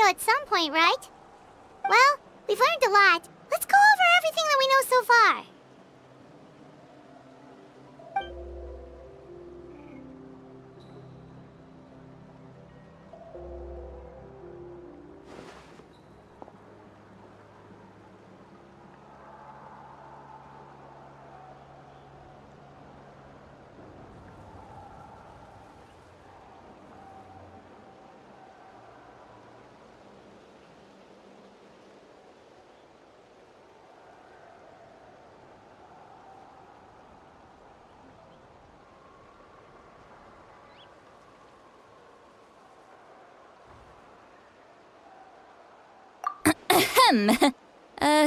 at some point, right? Well, we've learned a lot. Let's go over everything that we know so far.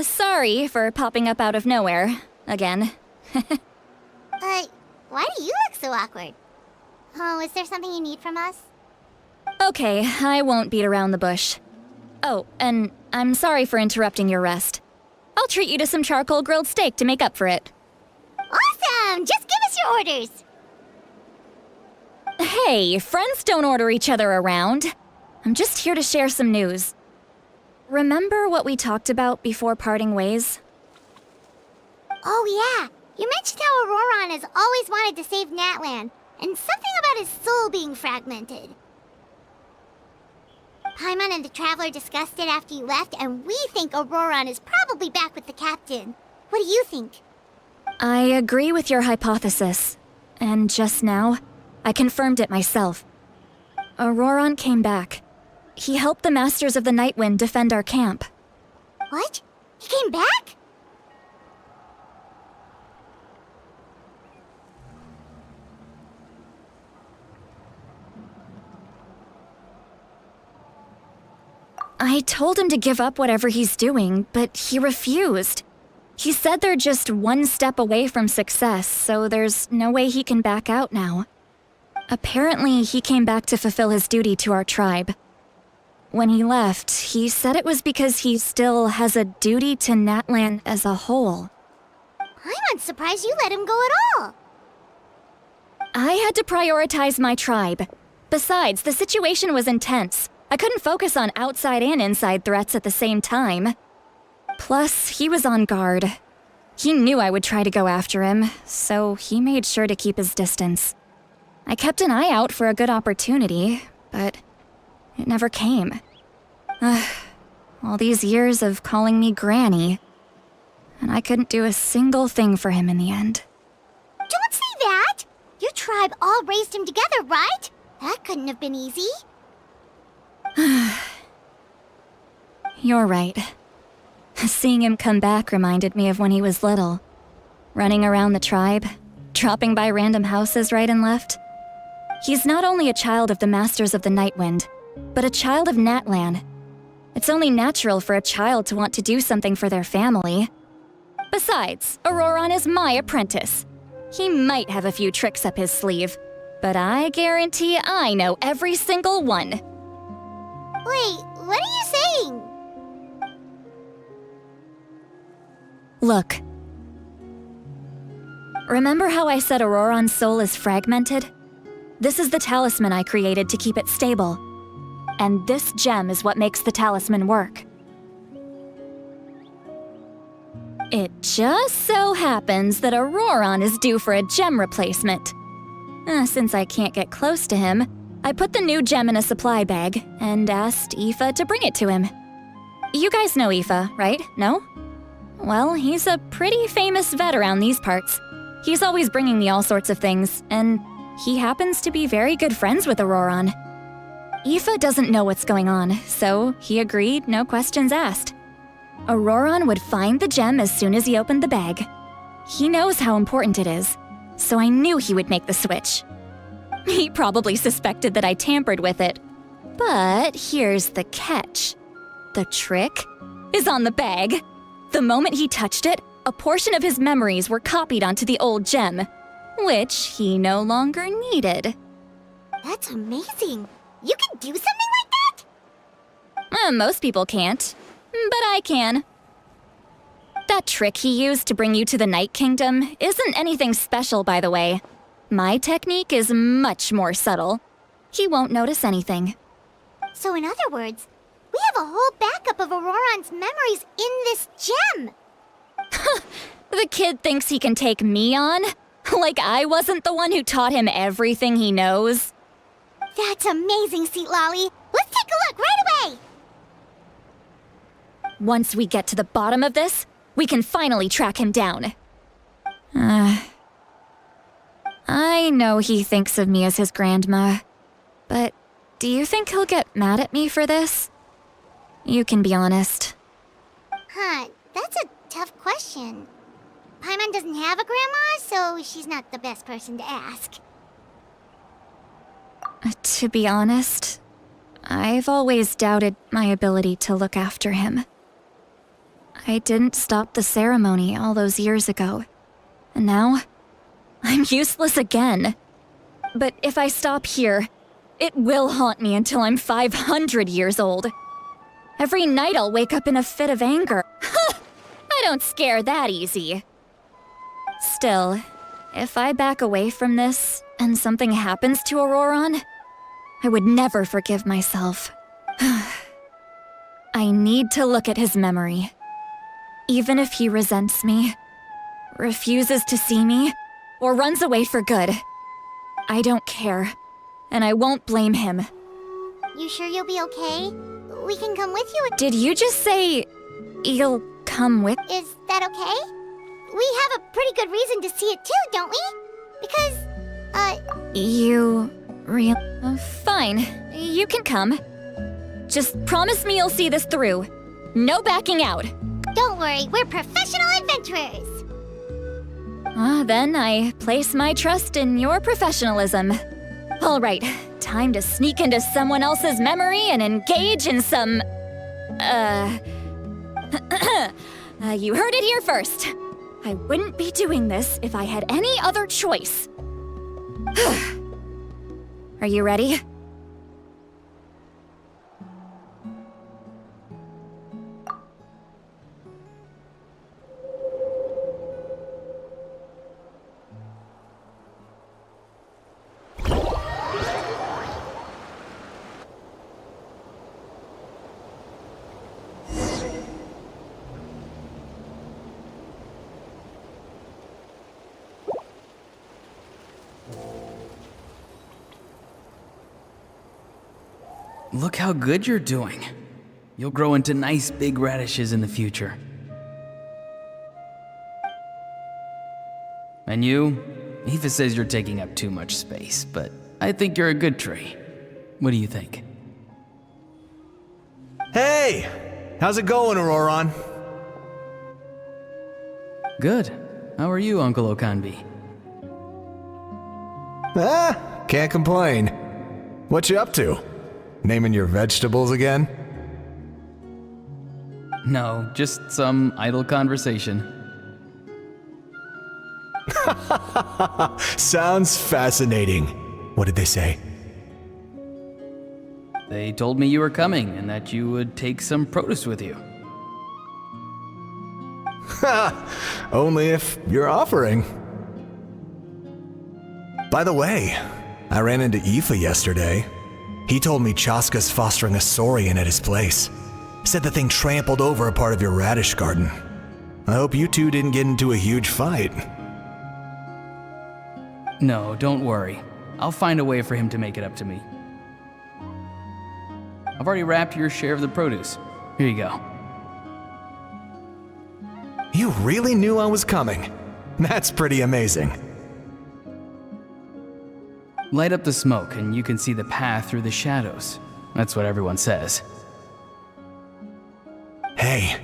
Sorry for popping up out of nowhere. Again. Why do you look so awkward? Oh, is there something you need from us? Okay, I won't beat around the bush. Oh, and I'm sorry for interrupting your rest. I'll treat you to some charcoal grilled steak to make up for it. Awesome! Just give us your orders! Hey, friends don't order each other around. I'm just here to share some news. Remember what we talked about before parting ways? Oh yeah, you mentioned how Auroron has always wanted to save Natlan, and something about his soul being fragmented. Paimon and the Traveler discussed it after you left, and we think Auroron is probably back with the captain. What do you think? I agree with your hypothesis. And just now, I confirmed it myself. Auroron came back. He helped the Masters of the Nightwind defend our camp. What? He came back? I told him to give up whatever he's doing, but he refused. He said they're just one step away from success, so there's no way he can back out now. Apparently, he came back to fulfill his duty to our tribe. When he left, he said it was because he still has a duty to Natlan as a whole. I'm surprised you let him go at all. I had to prioritize my tribe. Besides, the situation was intense. I couldn't focus on outside and inside threats at the same time. Plus, he was on guard. He knew I would try to go after him, so he made sure to keep his distance. I kept an eye out for a good opportunity, but it never came. All these years of calling me Granny, and I couldn't do a single thing for him in the end. Don't say that! Your tribe all raised him together, right? That couldn't have been easy. You're right. Seeing him come back reminded me of when he was little. Running around the tribe, dropping by random houses right and left. He's not only a child of the Masters of the Nightwind, but a child of Natlan. It's only natural for a child to want to do something for their family. Besides, Auroron is my apprentice. He might have a few tricks up his sleeve, but I guarantee I know every single one. Wait, what are you saying? Look. Remember how I said Auroron's soul is fragmented? This is the talisman I created to keep it stable. And this gem is what makes the talisman work. It just so happens that Auroron is due for a gem replacement. Since I can't get close to him, I put the new gem in a supply bag and asked Aoife to bring it to him. You guys know Aoife, right? No? Well, he's a pretty famous vet around these parts. He's always bringing me all sorts of things, and he happens to be very good friends with Auroron. Aoife doesn't know what's going on, so he agreed, no questions asked. Auroron would find the gem as soon as he opened the bag. He knows how important it is, so I knew he would make the switch. He probably suspected that I tampered with it. But here's the catch. The trick is on the bag. The moment he touched it, a portion of his memories were copied onto the old gem, which he no longer needed. That's amazing. You can do something like that? Most people can't, but I can. That trick he used to bring you to the Night Kingdom isn't anything special, by the way. My technique is much more subtle. He won't notice anything. So in other words, We have a whole backup of Auroron's memories in this gem! The kid thinks he can take me on? Like I wasn't the one who taught him everything he knows? That's amazing, Seat Lolly! Let's take a look right away! Once we get to the bottom of this, we can finally track him down. I know he thinks of me as his grandma, but do you think he'll get mad at me for this? You can be honest. Huh, that's a tough question. Paimon doesn't have a grandma, so she's not the best person to ask. To be honest, I've always doubted my ability to look after him. I didn't stop the ceremony all those years ago, and now I'm useless again. But if I stop here, it will haunt me until I'm 500 years old. Every night I'll wake up in a fit of anger. I don't scare that easy. Still, if I back away from this and something happens to Auroron, I would never forgive myself. I need to look at his memory. Even if he resents me, refuses to see me, or runs away for good, I don't care, and I won't blame him. You sure you'll be okay? We can come with you. Did you just say you'll come with? Is that okay? We have a pretty good reason to see it too, don't we? Because, You real? Fine, you can come. Just promise me you'll see this through. No backing out. don't worry, we're professional adventurers. Then I place my trust in your professionalism. All right, time to sneak into someone else's memory and engage in some... you heard it here first. I wouldn't be doing this if I had any other choice. Are you ready? Look how good you're doing. You'll grow into nice big radishes in the future. And you? Eva says you're taking up too much space, but I think you're a good tree. What do you think? Hey! How's it going, Auroron? Good. How are you, Uncle Okanbi? Can't complain. What you up to? Naming your vegetables again? No, just some idle conversation. Sounds fascinating. What did they say? They told me you were coming and that you would take some produce with you. Only if you're offering. By the way, I ran into Aoife yesterday. He told me Chaska's fostering a saurian at his place. Said the thing trampled over a part of your radish garden. I hope you two didn't get into a huge fight. No, don't worry. I'll find a way for him to make it up to me. I've already wrapped your share of the produce. Here you go. You really knew I was coming. That's pretty amazing. Light up the smoke and you can see the path through the shadows. That's what everyone says. Hey,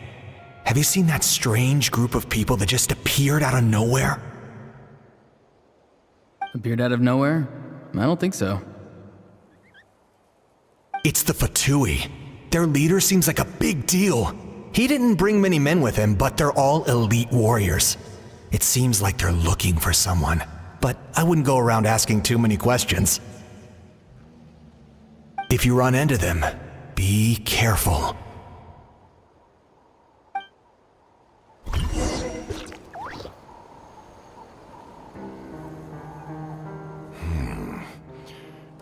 have you seen that strange group of people that just appeared out of nowhere? Appeared out of nowhere? I don't think so. It's the Fatui. Their leader seems like a big deal. He didn't bring many men with him, but they're all elite warriors. It seems like they're looking for someone, but I wouldn't go around asking too many questions. If you run into them, be careful.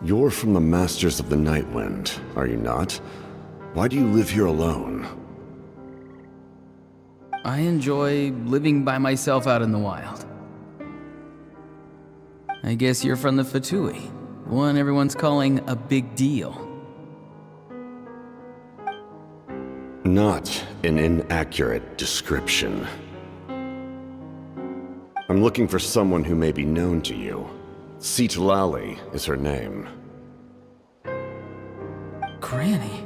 You're from the Masters of the Nightwind, are you not? Why do you live here alone? I enjoy living by myself out in the wild. I guess you're from the Fatui, the one everyone's calling a big deal. Not an inaccurate description. I'm looking for someone who may be known to you. Citlali is her name. Granny?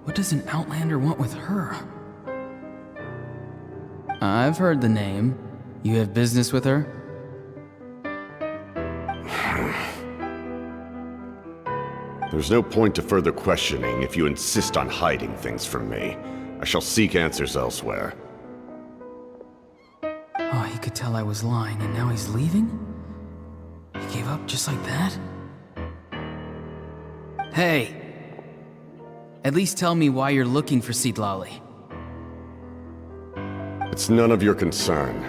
What does an Outlander want with her? I've heard the name. You have business with her? There's no point to further questioning if you insist on hiding things from me. I shall seek answers elsewhere. Oh, he could tell I was lying, and now he's leaving? He gave up just like that? Hey! At least tell me why you're looking for Citlali. It's none of your concern.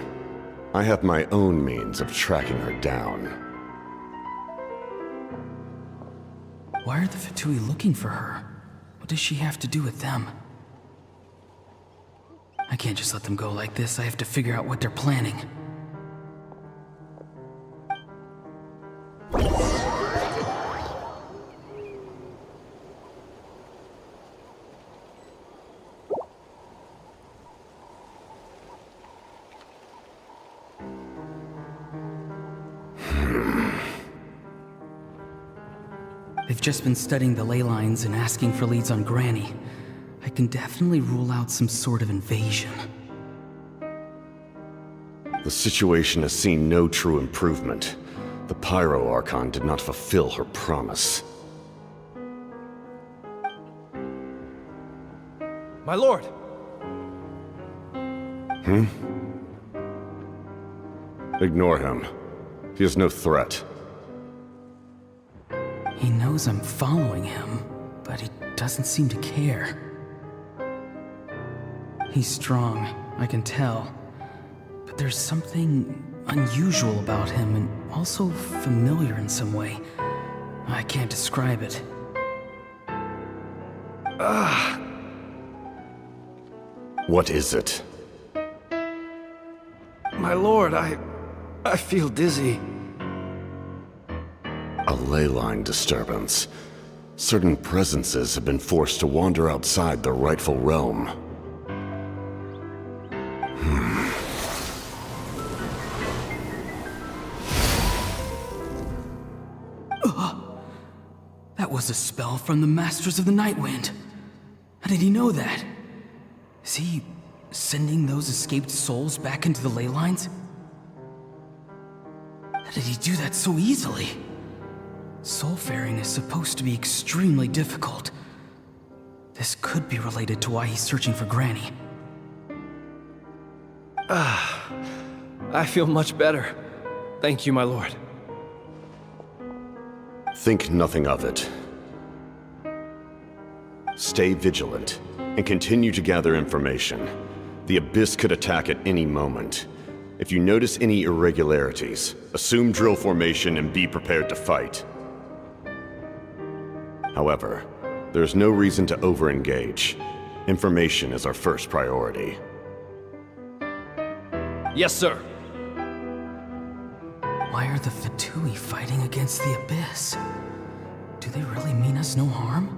I have my own means of tracking her down. Why are the Fatui looking for her? What does she have to do with them? I can't just let them go like this. I have to figure out what they're planning. They've just been studying the ley lines and asking for leads on Granny. I can definitely rule out some sort of invasion. The situation has seen no true improvement. The Pyro Archon did not fulfill her promise. My lord! Ignore him. He is no threat. He knows I'm following him, but he doesn't seem to care. He's strong, I can tell. But there's something unusual about him and also familiar in some way. I can't describe it. What is it? My lord, I feel dizzy. A ley line disturbance. Certain presences have been forced to wander outside their rightful realm. That was a spell from the Masters of the Nightwind. How did he know that? Is he sending those escaped souls back into the ley lines? How did he do that so easily? Soulfaring is supposed to be extremely difficult. This could be related to why he's searching for Granny. I feel much better. Thank you, my lord. Think nothing of it. Stay vigilant, and continue to gather information. The Abyss could attack at any moment. If you notice any irregularities, assume drill formation and be prepared to fight. However, there's no reason to over-engage. Information is our first priority. Yes, sir. Why are the Fatui fighting against the Abyss? Do they really mean us no harm?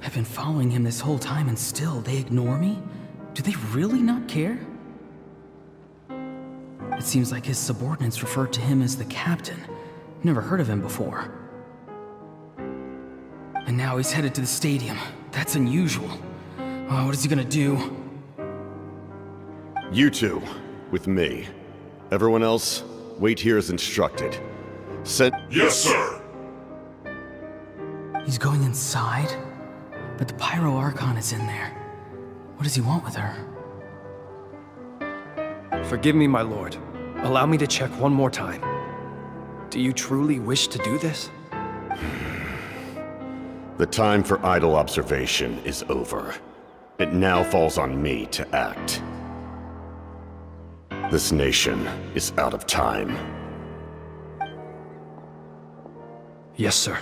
I've been following him this whole time and still they ignore me? Do they really not care? It seems like his subordinates refer to him as the captain. Never heard of him before. And now he's headed to the stadium. That's unusual. Oh, what is he gonna do? You two, with me. Everyone else, wait here as instructed. Send— Yes, sir. He's going inside? But the Pyro Archon is in there. What does he want with her? Forgive me, my lord. Allow me to check one more time. Do you truly wish to do this? The time for idle observation is over. It now falls on me to act. This nation is out of time. Yes, sir.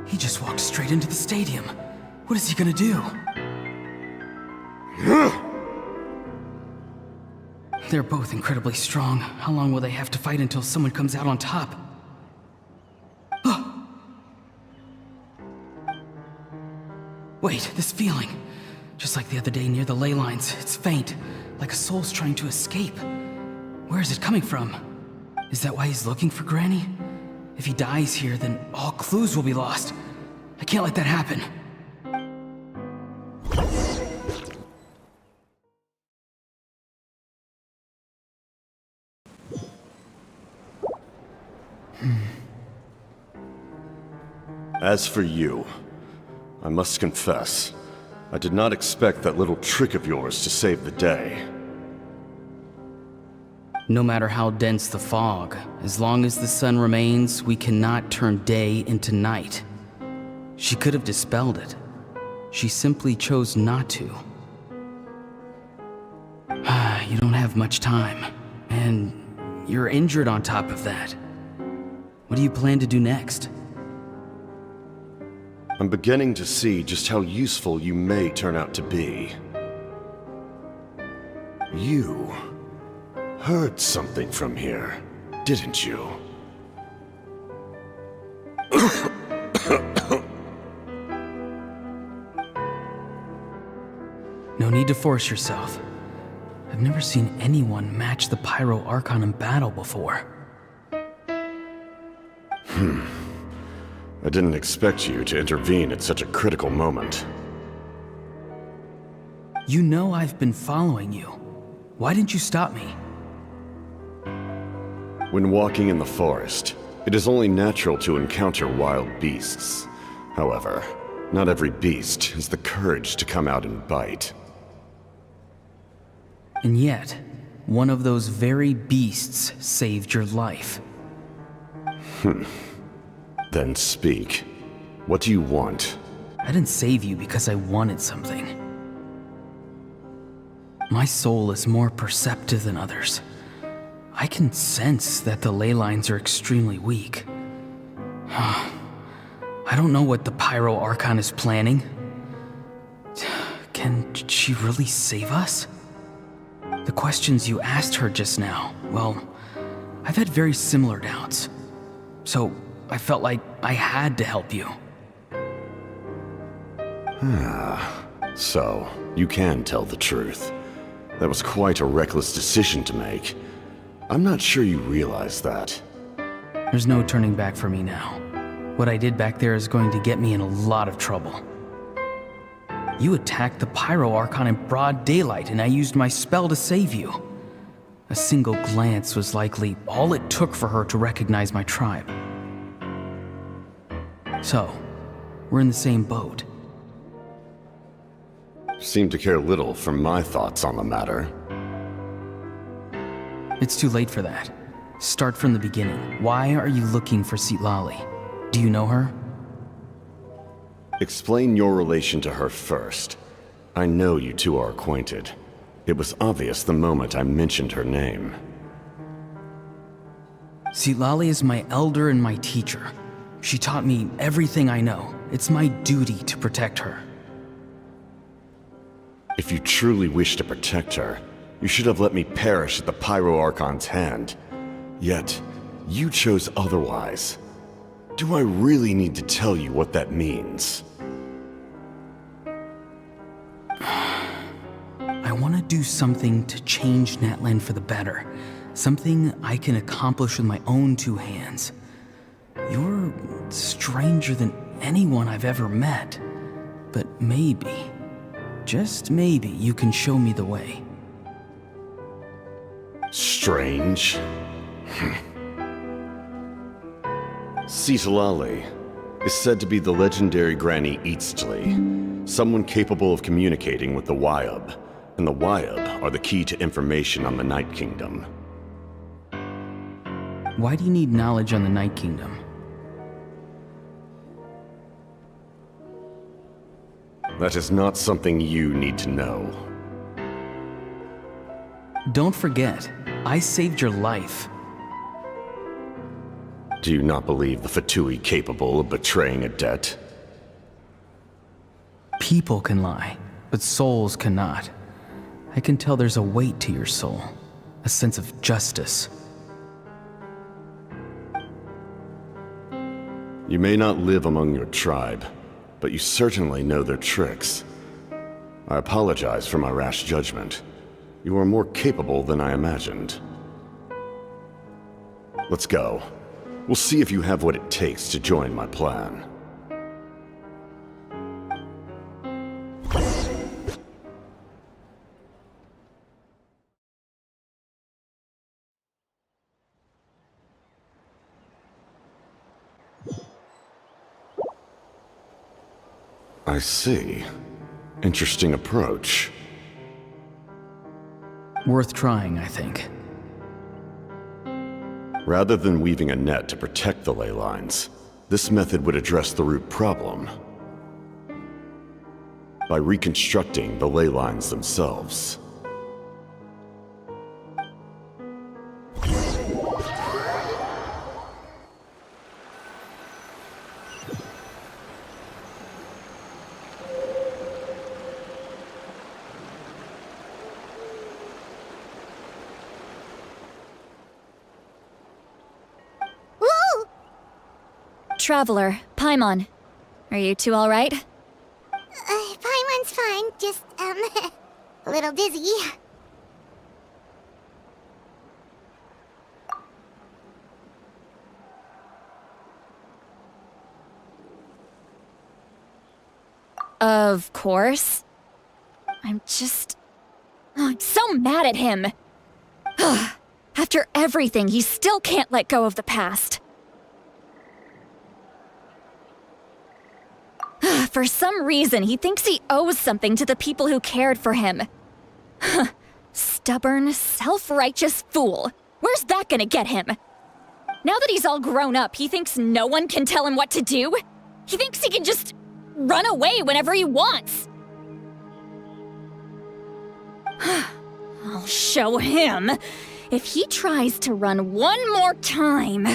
He just walked straight into the stadium. What is he gonna do? They're both incredibly strong. How long will they have to fight until someone comes out on top? Wait, this feeling. Just like the other day near the ley lines, it's faint, like a soul's trying to escape. Where is it coming from? Is that why he's looking for Granny? If he dies here, then all clues will be lost. I can't let that happen. As for you, I must confess, I did not expect that little trick of yours to save the day. No matter how dense the fog, as long as the sun remains, we cannot turn day into night. She could have dispelled it. She simply chose not to. You don't have much time, and you're injured on top of that. What do you plan to do next? I'm beginning to see just how useful you may turn out to be. You heard something from here, didn't you? No need to force yourself. I've never seen anyone match the Pyro Archon in battle before. I didn't expect you to intervene at such a critical moment. You know I've been following you. Why didn't you stop me? When walking in the forest, it is only natural to encounter wild beasts. However, not every beast has the courage to come out and bite. And yet, one of those very beasts saved your life. Then speak. What do you want? I didn't save you because I wanted something. My soul is more perceptive than others. I can sense that the ley lines are extremely weak. I don't know what the Pyro Archon is planning. Can she really save us? The questions you asked her just now, well, I've had very similar doubts. So I felt like I had to help you. So, you can tell the truth. That was quite a reckless decision to make. I'm not sure you realize that. There's no turning back for me now. What I did back there is going to get me in a lot of trouble. You attacked the Pyro Archon in broad daylight, and I used my spell to save you. A single glance was likely all it took for her to recognize my tribe. So, we're in the same boat. Seem to care little for my thoughts on the matter. It's too late for that. Start from the beginning. Why are you looking for Citlali? Do you know her? Explain your relation to her first. I know you two are acquainted. It was obvious the moment I mentioned her name. Citlali is my elder and my teacher. She taught me everything I know. It's my duty to protect her. If you truly wish to protect her, you should have let me perish at the Pyro Archon's hand. Yet, you chose otherwise. Do I really need to tell you what that means? I want to do something to change Natlan for the better. Something I can accomplish with my own two hands. You're stranger than anyone I've ever met. But maybe, just maybe, you can show me the way. Strange. Citlali is said to be the legendary Granny Eastly, Someone capable of communicating with the Wyub. And the Wyub are the key to information on the Night Kingdom. Why do you need knowledge on the Night Kingdom? That is not something you need to know. Don't forget, I saved your life. Do you not believe the Fatui capable of betraying a debt? People can lie, but souls cannot. I can tell there's a weight to your soul, a sense of justice. You may not live among your tribe, but you certainly know their tricks. I apologize for my rash judgment. You are more capable than I imagined. Let's go. We'll see if you have what it takes to join my plan. I see. Interesting approach. Worth trying, I think. Rather than weaving a net to protect the ley lines, this method would address the root problem by reconstructing the ley lines themselves. Woo! Traveler, Paimon. Are you two alright? Paimon's fine, just, a little dizzy. Of course. I'm so mad at him. After everything, he still can't let go of the past. For some reason, he thinks he owes something to the people who cared for him. Stubborn, self-righteous fool. Where's that gonna get him? Now that he's all grown up, he thinks no one can tell him what to do? He thinks he can just run away whenever he wants. I'll show him. If he tries to run one more time,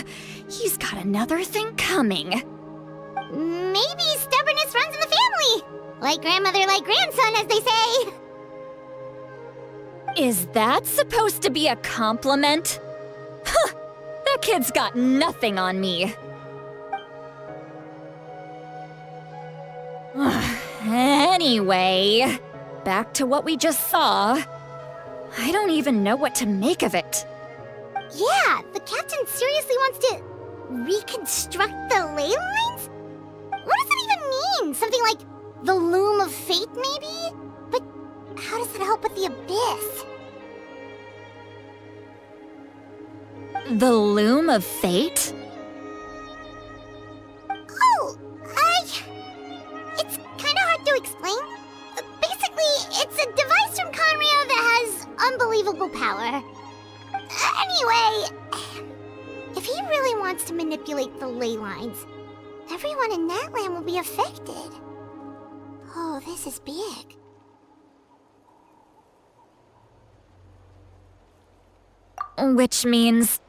he's got another thing coming. Maybe stubbornness runs in the family! Like grandmother, like grandson, as they say. Is that supposed to be a compliment? Huh, that kid's got nothing on me. Anyway, back to what we just saw. I don't even know what to make of it. Yeah, the captain seriously wants to reconstruct the ley lines? What does that even mean? Something like the loom of fate, maybe? But how does that help with the abyss? The loom of fate? Oh, it's kind of hard to explain. Basically, it's a device from Conrio that has unbelievable power. Anyway, if he really wants to manipulate the ley lines, everyone in Natlan will be affected. Oh, this is big. Which means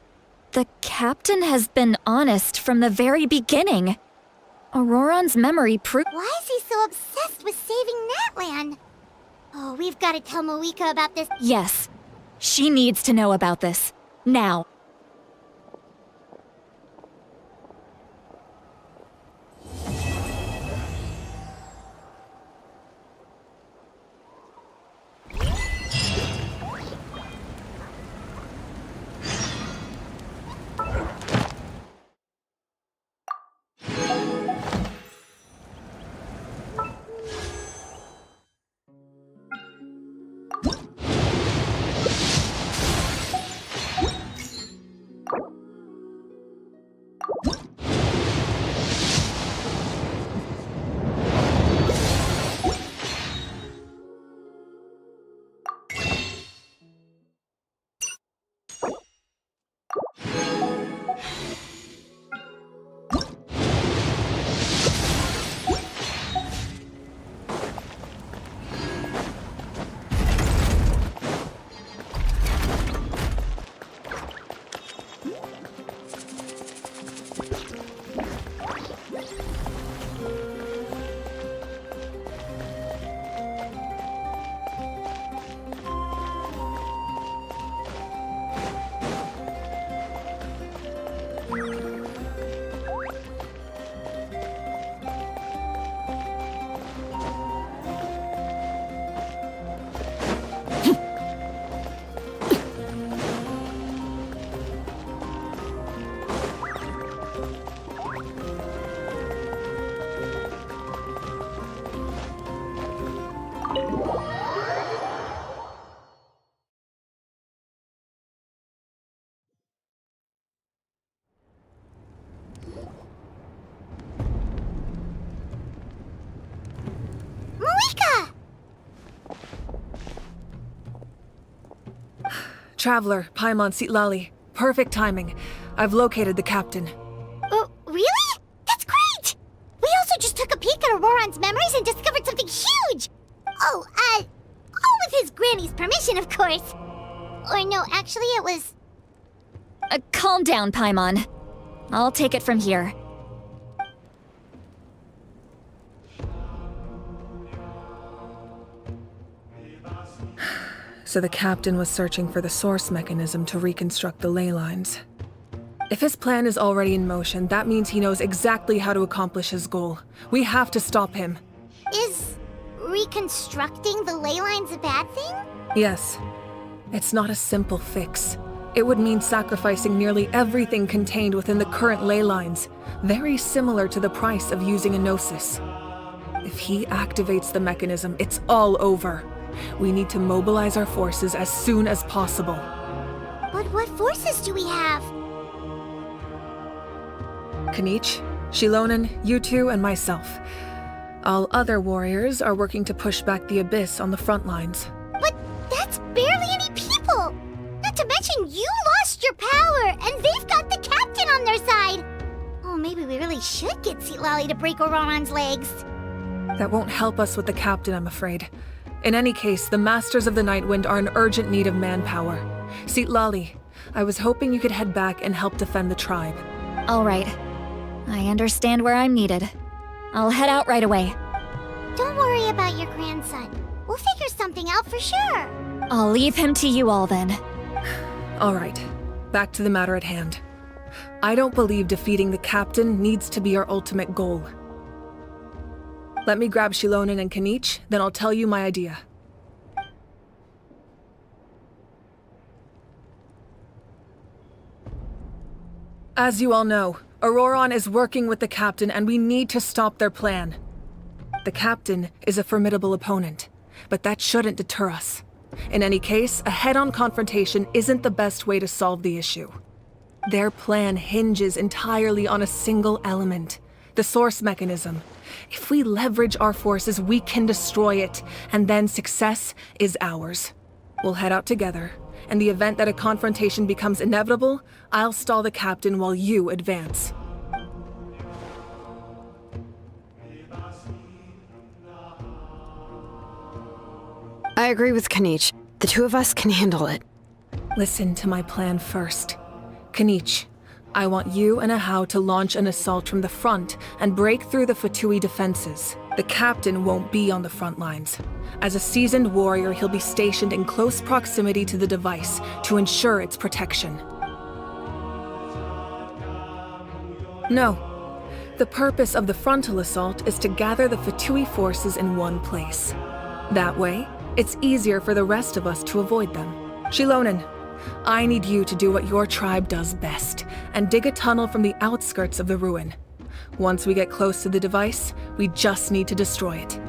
the captain has been honest from the very beginning. Auroran's memory proved— Why is he so obsessed with saving Natlan? Oh, we've got to tell Moeka about this. Yes, she needs to know about this. Now. Traveler, Paimon Sitlali. Perfect timing. I've located the captain. Oh, really? That's great! We also just took a peek at Auroron's memories and discovered something huge! All with his granny's permission, of course. Or no, actually it was... Calm down, Paimon. I'll take it from here. So the captain was searching for the source mechanism to reconstruct the ley lines. If his plan is already in motion, that means he knows exactly how to accomplish his goal. We have to stop him. Is reconstructing the ley lines a bad thing? Yes. It's not a simple fix. It would mean sacrificing nearly everything contained within the current ley lines, very similar to the price of using a gnosis. If he activates the mechanism, it's all over. We need to mobilize our forces as soon as possible. But what forces do we have? Kanich, Shilonen, you two, and myself. All other warriors are working to push back the Abyss on the front lines. But that's barely any people! Not to mention you lost your power, and they've got the captain on their side! Oh, maybe we really should get Sitlali to break Auroron's legs. That won't help us with the captain, I'm afraid. In any case, the Masters of the Nightwind are in urgent need of manpower. Sitlali, I was hoping you could head back and help defend the tribe. All right. I understand where I'm needed. I'll head out right away. Don't worry about your grandson. We'll figure something out for sure. I'll leave him to you all then. All right, back to the matter at hand. I don't believe defeating the captain needs to be our ultimate goal. Let me grab Shilonen and Kanich, then I'll tell you my idea. As you all know, Auroron is working with the captain and we need to stop their plan. The captain is a formidable opponent, but that shouldn't deter us. In any case, a head-on confrontation isn't the best way to solve the issue. Their plan hinges entirely on a single element, the source mechanism. If we leverage our forces, we can destroy it, and then success is ours. We'll head out together. In the event that a confrontation becomes inevitable, I'll stall the captain while you advance. I agree with Kanich. The two of us can handle it. Listen to my plan first. Kanich, I want you and Ahau to launch an assault from the front and break through the Fatui defenses. The captain won't be on the front lines. As a seasoned warrior, he'll be stationed in close proximity to the device to ensure its protection. No. The purpose of the frontal assault is to gather the Fatui forces in one place. That way, it's easier for the rest of us to avoid them. Shilonen, I need you to do what your tribe does best, and dig a tunnel from the outskirts of the ruin. Once we get close to the device, we just need to destroy it.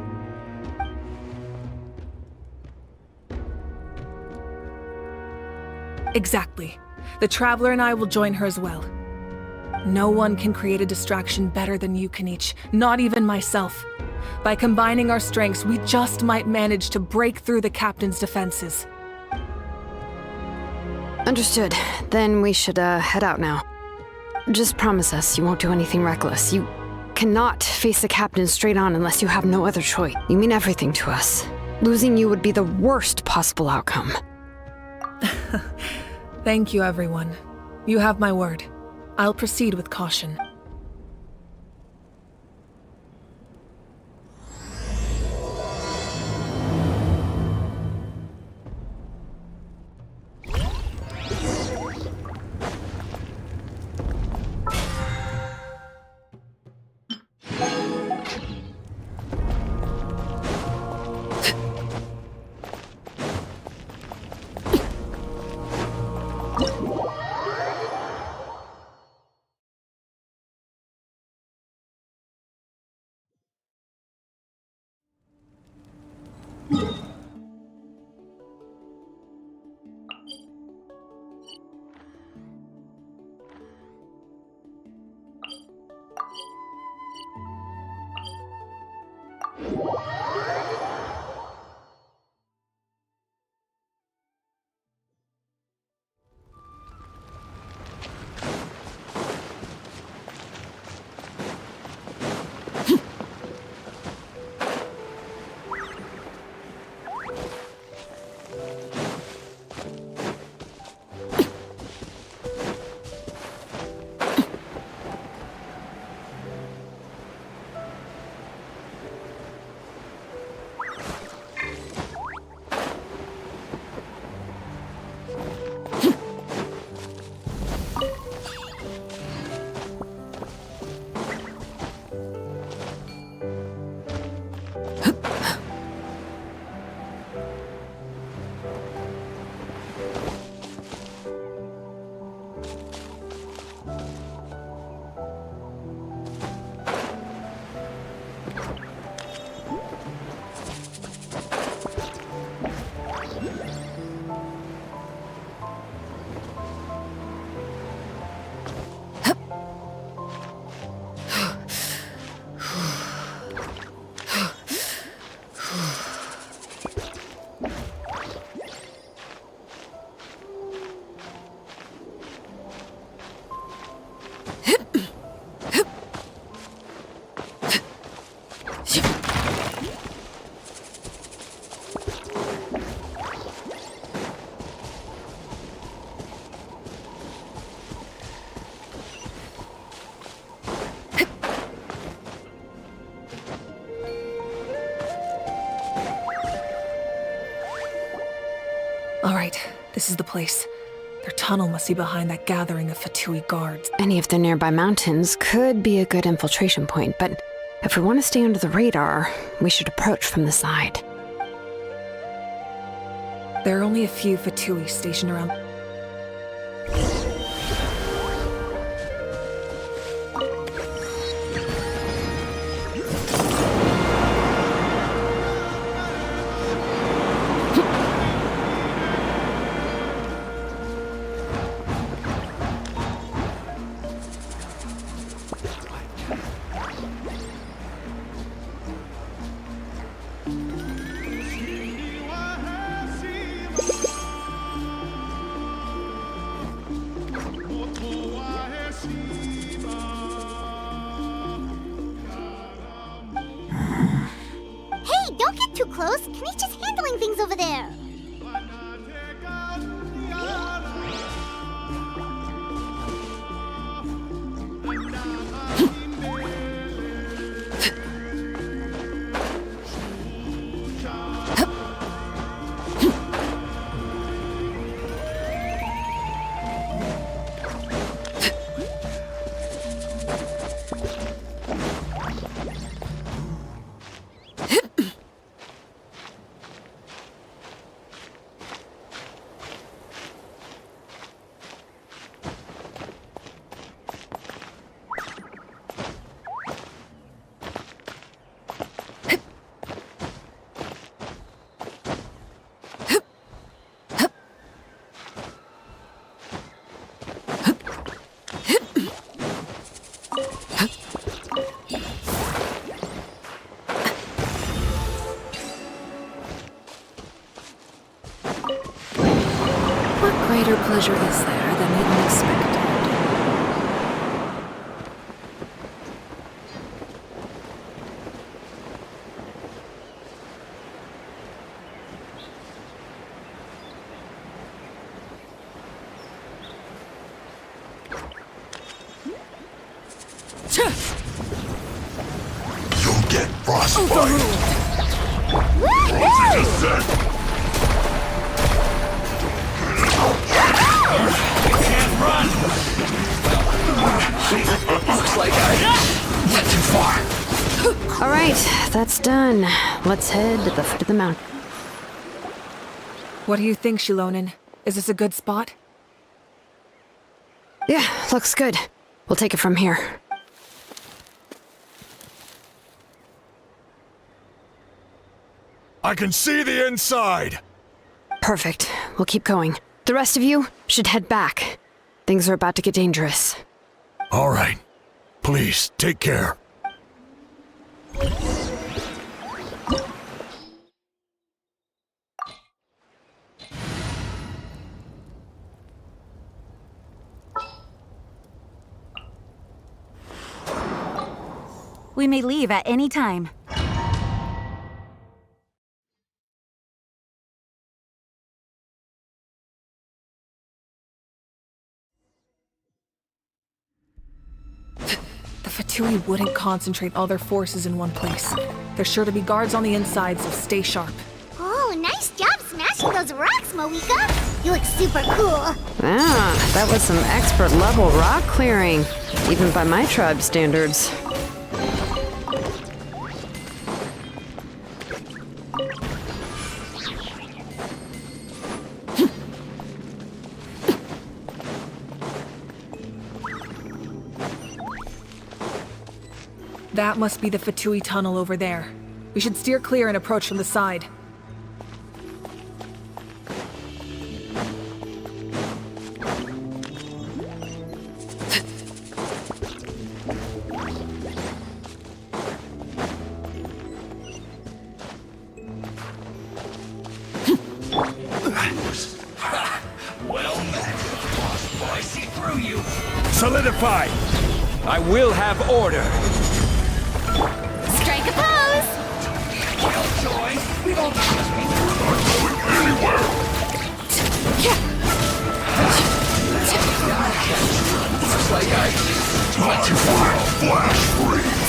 Exactly. The Traveler and I will join her as well. No one can create a distraction better than you, Kanich, not even myself. By combining our strengths, we just might manage to break through the captain's defenses. Understood. Then we should head out now. Just promise us you won't do anything reckless. You cannot face the captain straight on unless you have no other choice. You mean everything to us. Losing you would be the worst possible outcome. Thank you, everyone. You have my word. I'll proceed with caution. All right, this is the place. Their tunnel must be behind that gathering of Fatui guards. Any of the nearby mountains could be a good infiltration point, but if we want to stay under the radar, we should approach from the side. There are only a few Fatui stationed around. Hey, don't get too close. Kenichi's handling things over there. What greater pleasure is there than the unexpected? You'll get frostbite. All right, that's done. Let's head to the foot of the mountain. What do you think, Shilonen? Is this a good spot? Yeah, looks good. We'll take it from here. I can see the inside. Perfect. We'll keep going. The rest of you should head back. Things are about to get dangerous. All right. Please, take care. We may leave at any time. The Fatui wouldn't concentrate all their forces in one place. There's sure to be guards on the inside, so stay sharp. Oh, nice job smashing those rocks, Moika. You look super cool. Ah, that was some expert level rock clearing, even by my tribe standards. That must be the Fatui tunnel over there. We should steer clear and approach from the side. Solidify! I will have order! Strike a pose! Killjoy! We don't just be not going anywhere! Looks like I time for a flash freeze!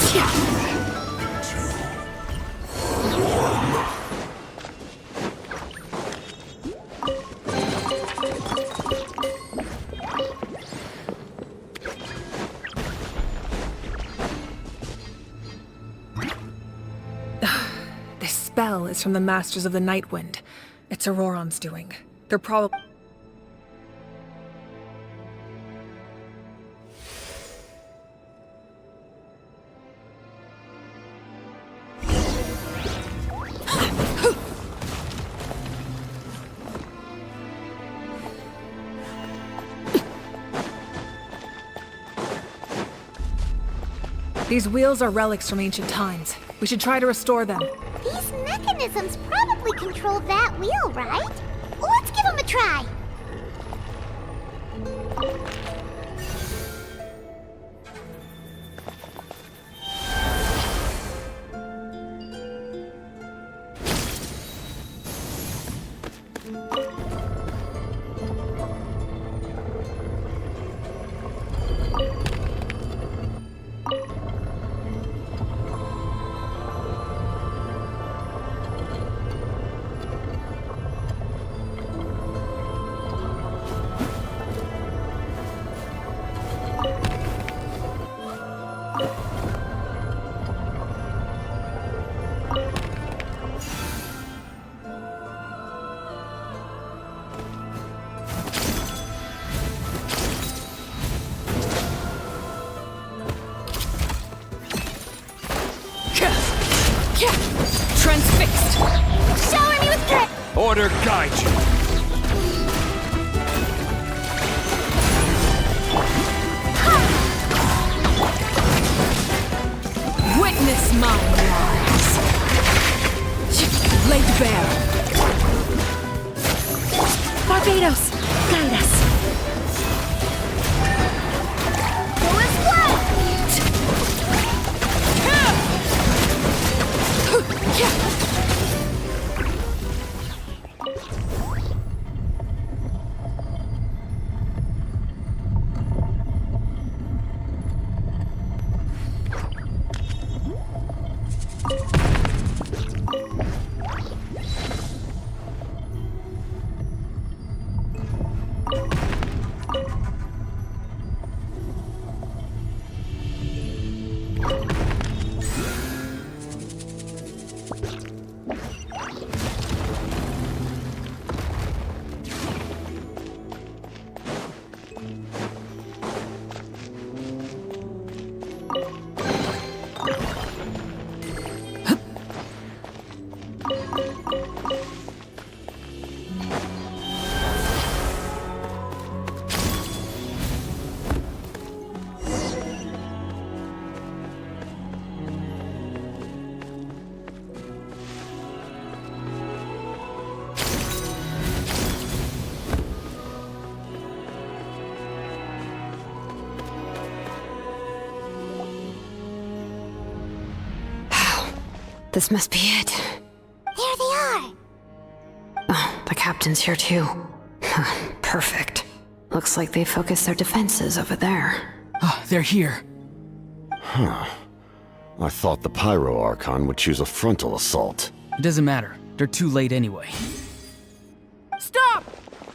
spell is from the Masters of the Night Wind. It's Auroron's doing. They're probably... These wheels are relics from ancient times. We should try to restore them. These mechanisms probably control that wheel, right? Let's give them a try. Transfixed! Shower me with grit! Order guide you. Witness my lies! Laid bare! Barbados, guide us! Fullest blood! This must be it. There they are! Oh, the captain's here too. Perfect. Looks like they focused their defenses over there. Ah, they're here. Huh. I thought the Pyro Archon would choose a frontal assault. It doesn't matter. They're too late anyway. Stop!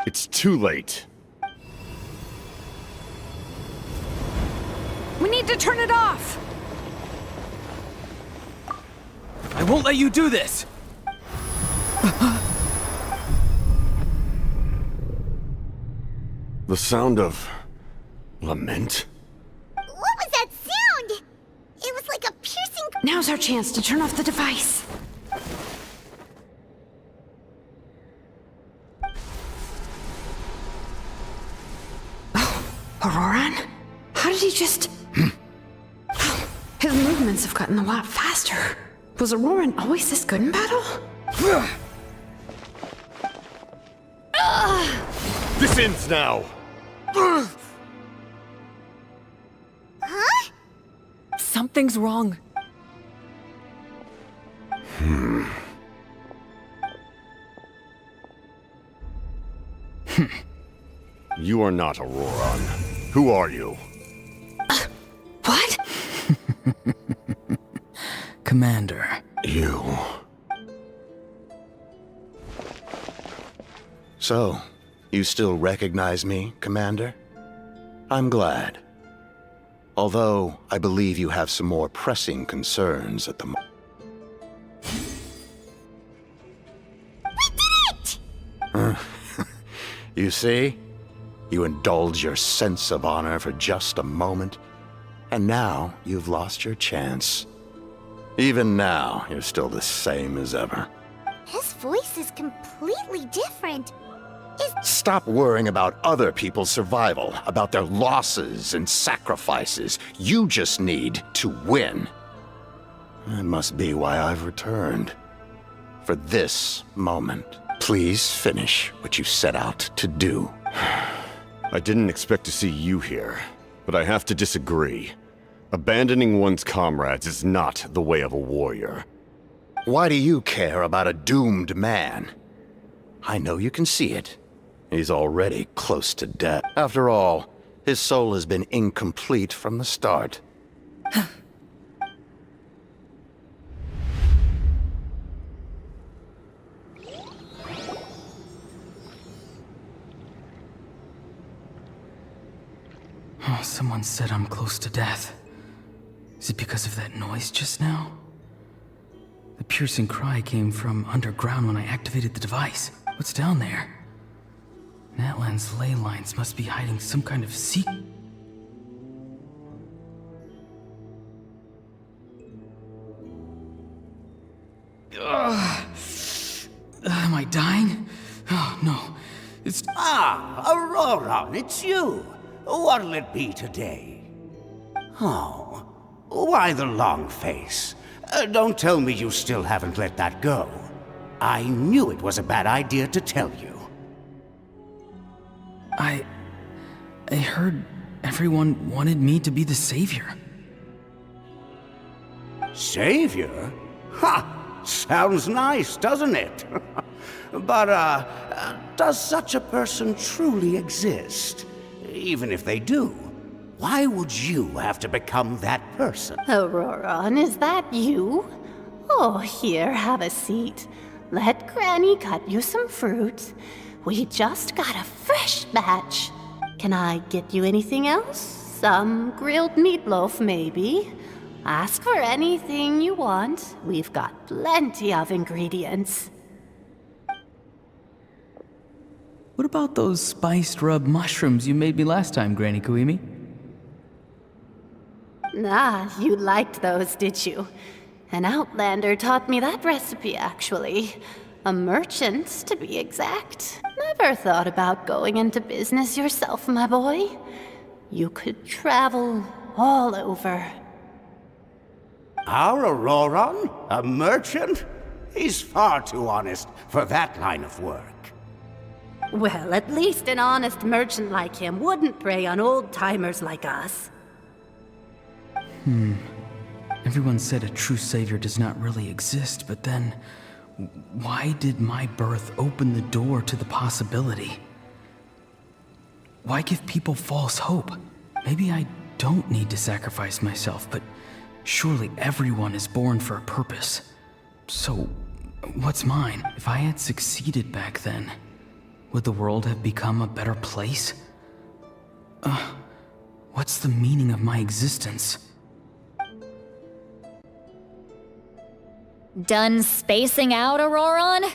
It's too late. We need to turn it off! I won't let you do this! The sound of... lament? What was that sound? It was like a piercing... Now's our chance to turn off the device. Oh, Auroran? How did he just... His movements have gotten a lot faster. Was Auroran always this good in battle? This ends now! Huh? Something's wrong. You are not Auroran. Who are you? What? Commander. You... So, you still recognize me, Commander? I'm glad. Although, I believe you have some more pressing concerns at the moment. You see? You indulge your sense of honor for just a moment, and now you've lost your chance. Even now, you're still the same as ever. His voice is completely different. Stop worrying about other people's survival, about their losses and sacrifices. You just need to win. That must be why I've returned. For this moment. Please finish what you set out to do. I didn't expect to see you here, but I have to disagree. Abandoning one's comrades is not the way of a warrior. Why do you care about a doomed man? I know you can see it. He's already close to death. After all, his soul has been incomplete from the start. Oh, someone said I'm close to death. Is it because of that noise just now? The piercing cry came from underground when I activated the device. What's down there? Natlan's ley lines must be hiding some kind of secret. Am I dying? Oh, no. It's... Ah, Aurora, it's you. What'll it be today? Oh, why the long face? Don't tell me you still haven't let that go. I knew it was a bad idea to tell you. I heard everyone wanted me to be the savior. Savior? Ha! Sounds nice, doesn't it? But, does such a person truly exist? Even if they do, why would you have to become that person? Auroron, is that you? Oh, here, have a seat. Let Granny cut you some fruit. We just got a fresh batch. Can I get you anything else? Some grilled meatloaf, maybe? Ask for anything you want. We've got plenty of ingredients. What about those spiced rub mushrooms you made me last time, Granny Kuimi? Ah, you liked those, did you? An outlander taught me that recipe, actually. A merchant, to be exact. Never thought about going into business yourself, my boy. You could travel all over. Our Auroron? A merchant? He's far too honest for that line of work. Well, at least an honest merchant like him wouldn't prey on old-timers like us. Everyone said a true savior does not really exist, but then... why did my birth open the door to the possibility? Why give people false hope? Maybe I don't need to sacrifice myself, but surely everyone is born for a purpose. So, what's mine? If I had succeeded back then, would the world have become a better place? What's the meaning of my existence? Done spacing out, Auroron?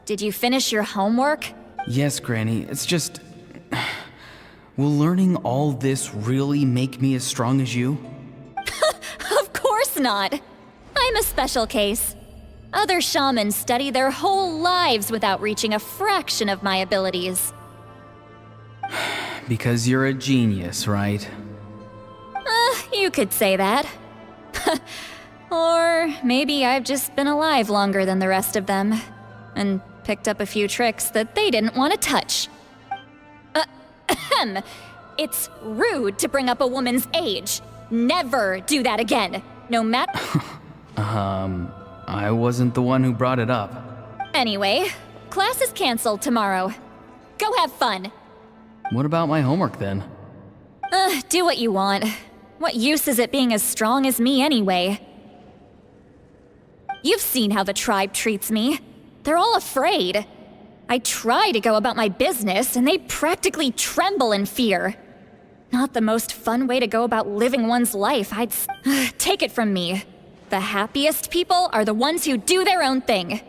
Did you finish your homework? Yes, Granny, it's just... will learning all this really make me as strong as you? Of course not. I'm a special case. Other shamans study their whole lives without reaching a fraction of my abilities. Because you're a genius, right? You could say that. Or maybe I've just been alive longer than the rest of them, and picked up a few tricks that they didn't want to touch. It's rude to bring up a woman's age. Never do that again, no matter... I wasn't the one who brought it up. Anyway, class is canceled tomorrow. Go have fun. What about my homework then? Do what you want. What use is it being as strong as me anyway? You've seen how the tribe treats me. They're all afraid. I try to go about my business, and they practically tremble in fear. Not the most fun way to go about living one's life, take it from me. The happiest people are the ones who do their own thing.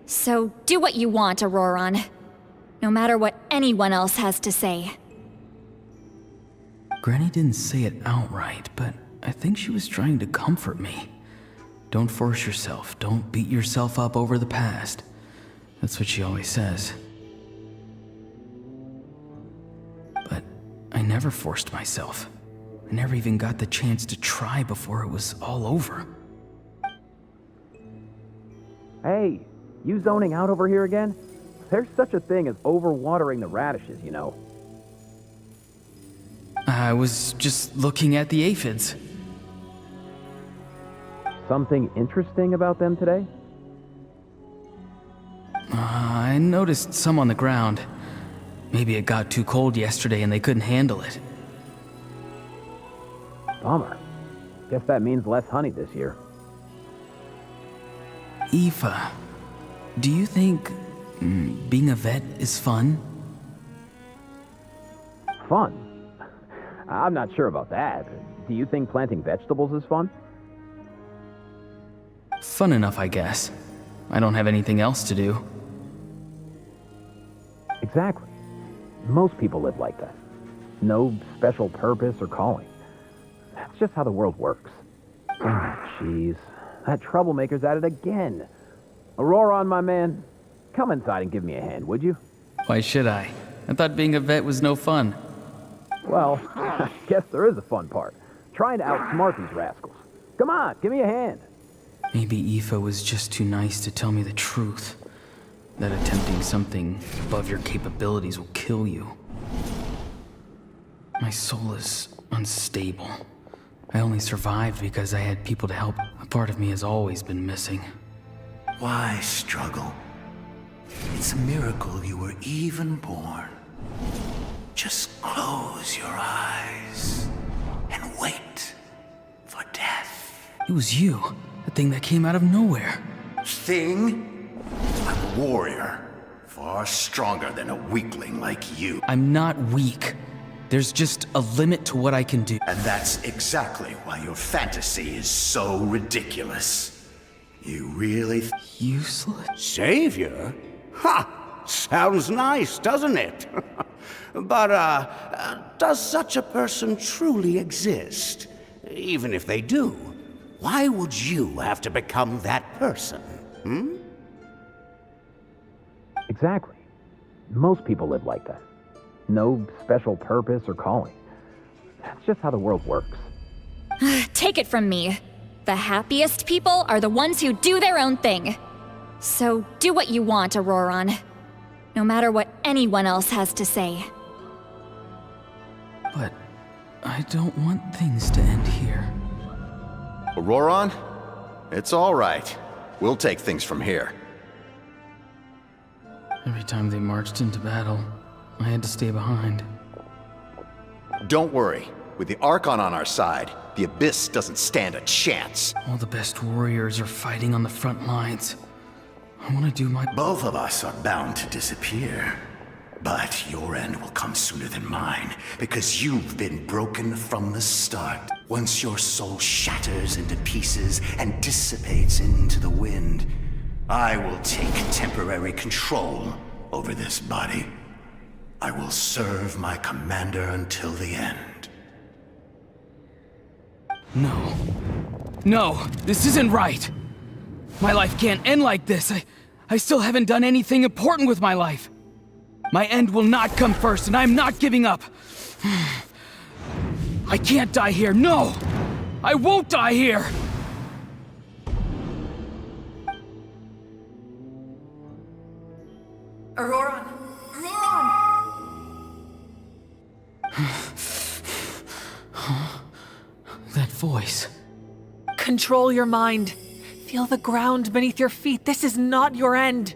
So do what you want, Auroron. no matter what anyone else has to say. Granny didn't say it outright, but I think she was trying to comfort me. Don't force yourself. Don't beat yourself up over the past. That's what she always says. But I never forced myself. I never even got the chance to try before it was all over. Hey, you zoning out over here again? There's such a thing as overwatering the radishes, you know. I was just looking at the aphids. Something interesting about them today? I noticed some on the ground. Maybe it got too cold yesterday and they couldn't handle it. Bummer. Guess that means less honey this year. Aoife, do you think being a vet is fun? Fun? I'm not sure about that. Do you think planting vegetables is fun? Fun enough, I guess. I don't have anything else to do. Exactly. Most people live like that. No special purpose or calling. That's just how the world works. Jeez. That troublemaker's at it again. Auroron, my man, come inside and give me a hand, would you? Why should I? I thought being a vet was no fun. Well, I guess there is a fun part. Trying to outsmart these rascals. Come on, give me a hand. Maybe Aoife was just too nice to tell me the truth. That attempting something above your capabilities will kill you. My soul is unstable. I only survived because I had people to help. A part of me has always been missing. Why struggle? It's a miracle you were even born. Just close your eyes and wait for death. It was you, the thing that came out of nowhere. Thing? I'm a warrior. Far stronger than a weakling like you. I'm not weak. There's just a limit to what I can do. And that's exactly why your fantasy is so ridiculous. You really useless? Savior? Ha! Sounds nice, doesn't it? But, does such a person truly exist? Even if they do, why would you have to become that person? Exactly. Most people live like that. No special purpose or calling. That's just how the world works. Take it from me. The happiest people are the ones who do their own thing. So do what you want, Auroron. No matter what anyone else has to say. But I don't want things to end here. Auroron? It's all right. We'll take things from here. Every time they marched into battle, I had to stay behind. Don't worry. With the Archon on our side, the Abyss doesn't stand a chance. All the best warriors are fighting on the front lines. I want to do my... Both of us are bound to disappear. But your end will come sooner than mine, because you've been broken from the start. Once your soul shatters into pieces and dissipates into the wind, I will take temporary control over this body. I will serve my commander until the end. No. No, this isn't right. My life can't end like this. I still haven't done anything important with my life. My end will not come first, and I'm not giving up. I can't die here. No! I won't die here! Auroron! Auroron! That voice. Control your mind. Feel the ground beneath your feet. This is not your end.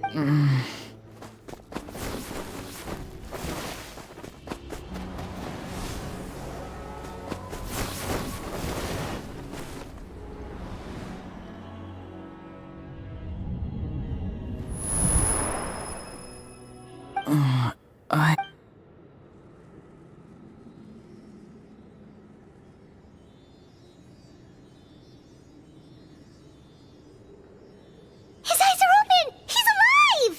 His eyes are open! He's alive!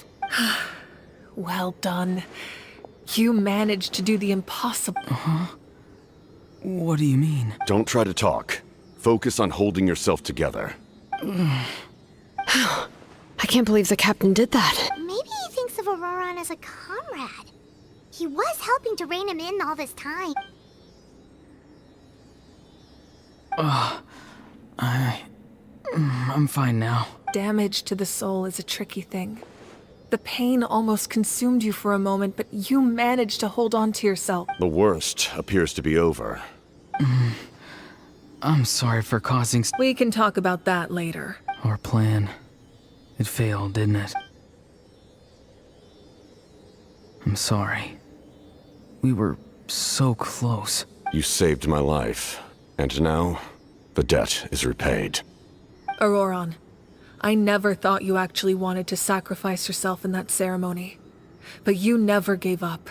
Well done. You managed to do the impossible. What do you mean? Don't try to talk. Focus on holding yourself together. I can't believe the captain did that. Maybe he thinks of Auroron as a comrade. He was helping to rein him in all this time. I'm fine now. Damage to the soul is a tricky thing. The pain almost consumed you for a moment, but you managed to hold on to yourself. The worst appears to be over. I'm sorry for causing We can talk about that later. our plan. It failed, didn't it? I'm sorry. We were so close. You saved my life, and now the debt is repaid. Auroron, I never thought you actually wanted to sacrifice yourself in that ceremony. But you never gave up.